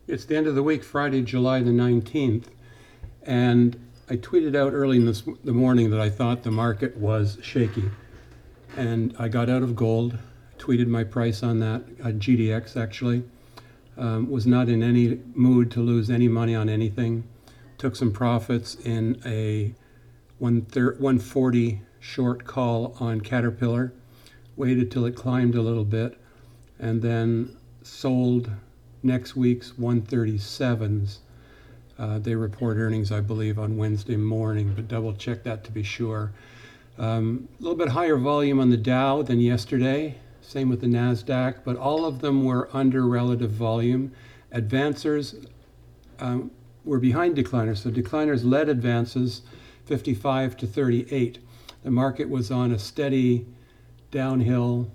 It's the end of the week, Friday, July the 19th, and I tweeted out early in the morning that I thought the market was shaky. And I got out of gold, tweeted my price on that, GDX actually. Was not in any mood to lose any money on anything. Took some profits in a 140 short call on Caterpillar. Waited till it climbed a little bit, and then sold next week's 137s. They report earnings, I believe, on Wednesday morning, but double check that to be sure. A little bit higher volume on the Dow than yesterday, same with the NASDAQ, but all of them were under relative volume. Advancers were behind decliners, so decliners led advances 55 to 38. The market was on a steady downhill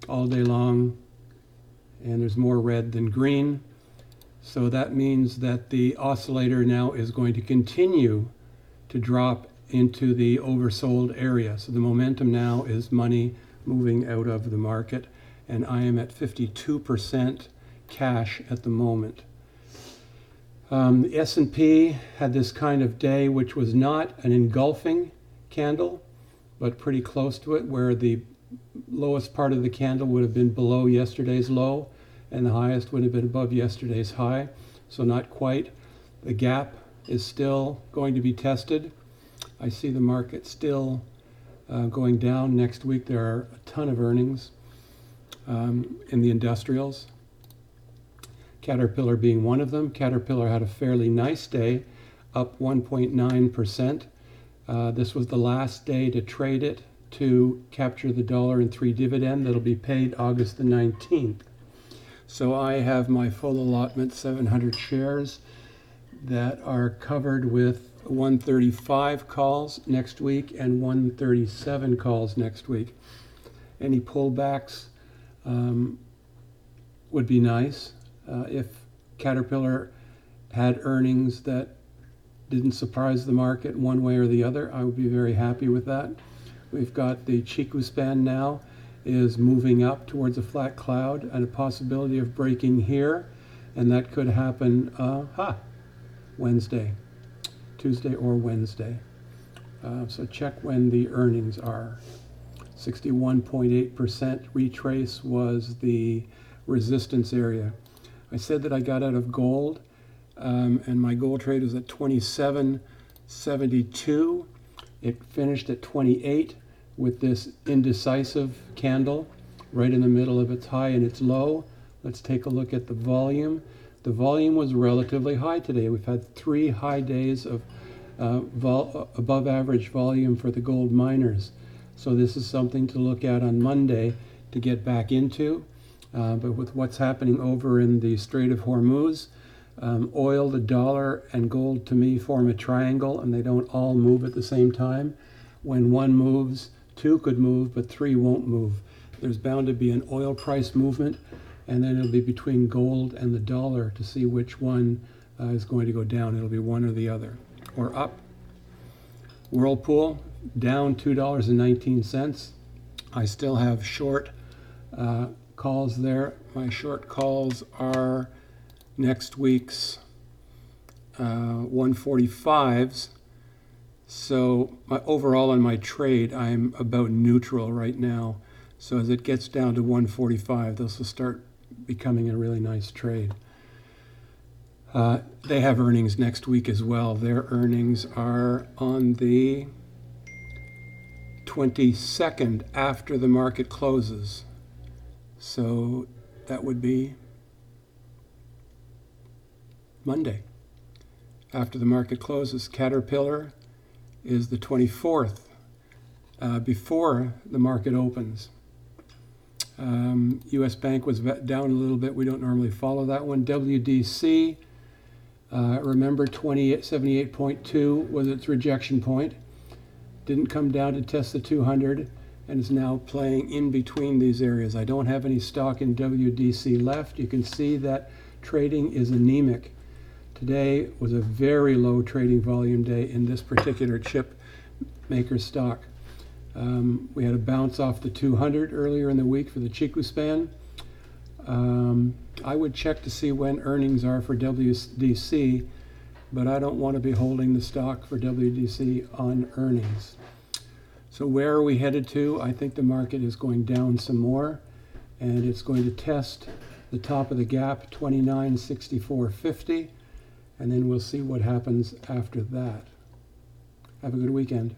all day long, and there's more red than green. So that means that the oscillator now is going to continue to drop into the oversold area. So the momentum now is money moving out of the market, and I am at 52% cash at the moment. The S&P had this kind of day, which was not an engulfing candle, but pretty close to it, where the lowest part of the candle would have been below yesterday's low, and the highest would have been above yesterday's high. So not quite. The gap is still going to be tested. I see the market still going down next week. There are a ton of earnings in the industrials, Caterpillar being one of them. Caterpillar had a fairly nice day, up 1.9%. This was the last day to trade it to capture the $1.03 dividend that'll be paid August the 19th. So I have my full allotment, 700 shares, that are covered with 135 calls next week and 137 calls next week. Any pullbacks would be nice. If Caterpillar had earnings that didn't surprise the market one way or the other, I would be very happy with that. We've got the Chiku span now is moving up towards a flat cloud and a possibility of breaking here, and that could happen Tuesday or Wednesday. So check when the earnings are. 61.8% retrace was the resistance area. I said that I got out of gold, and my gold trade was at 27.72. It finished at 28 with this indecisive candle right in the middle of its high and its low. Let's take a look at the volume. The volume was relatively high today. We've had 3 high days of above average volume for the gold miners. So this is something to look at on Monday to get back into. But with what's happening over in the Strait of Hormuz, oil, the dollar, and gold to me form a triangle, and they don't all move at the same time. When one moves, 2 could move, but 3 won't move. There's bound to be an oil price movement, and then it'll be between gold and the dollar to see which one is going to go down. It'll be one or the other, or up. Whirlpool, down $2.19. I still have short calls there. My short calls are next week's 145s. So overall on my trade, I'm about neutral right now. So as it gets down to 145, this will start becoming a really nice trade. They have earnings next week as well. Their earnings are on the 22nd after the market closes. So that would be Monday after the market closes. Caterpillar is the 24th, before the market opens. U.S. Bank was down a little bit. We don't normally follow that one. WDC, remember 78.2 was its rejection point. Didn't come down to test the 200 and is now playing in between these areas. I don't have any stock in WDC left. You can see that trading is anemic. Today was a very low trading volume day in this particular chip maker stock. We had a bounce off the 200 earlier in the week for the Chiku span. I would check to see when earnings are for WDC, but I don't want to be holding the stock for WDC on earnings. So where are we headed to? I think the market is going down some more, and it's going to test the top of the gap, 29.6450, and then we'll see what happens after that. Have a good weekend.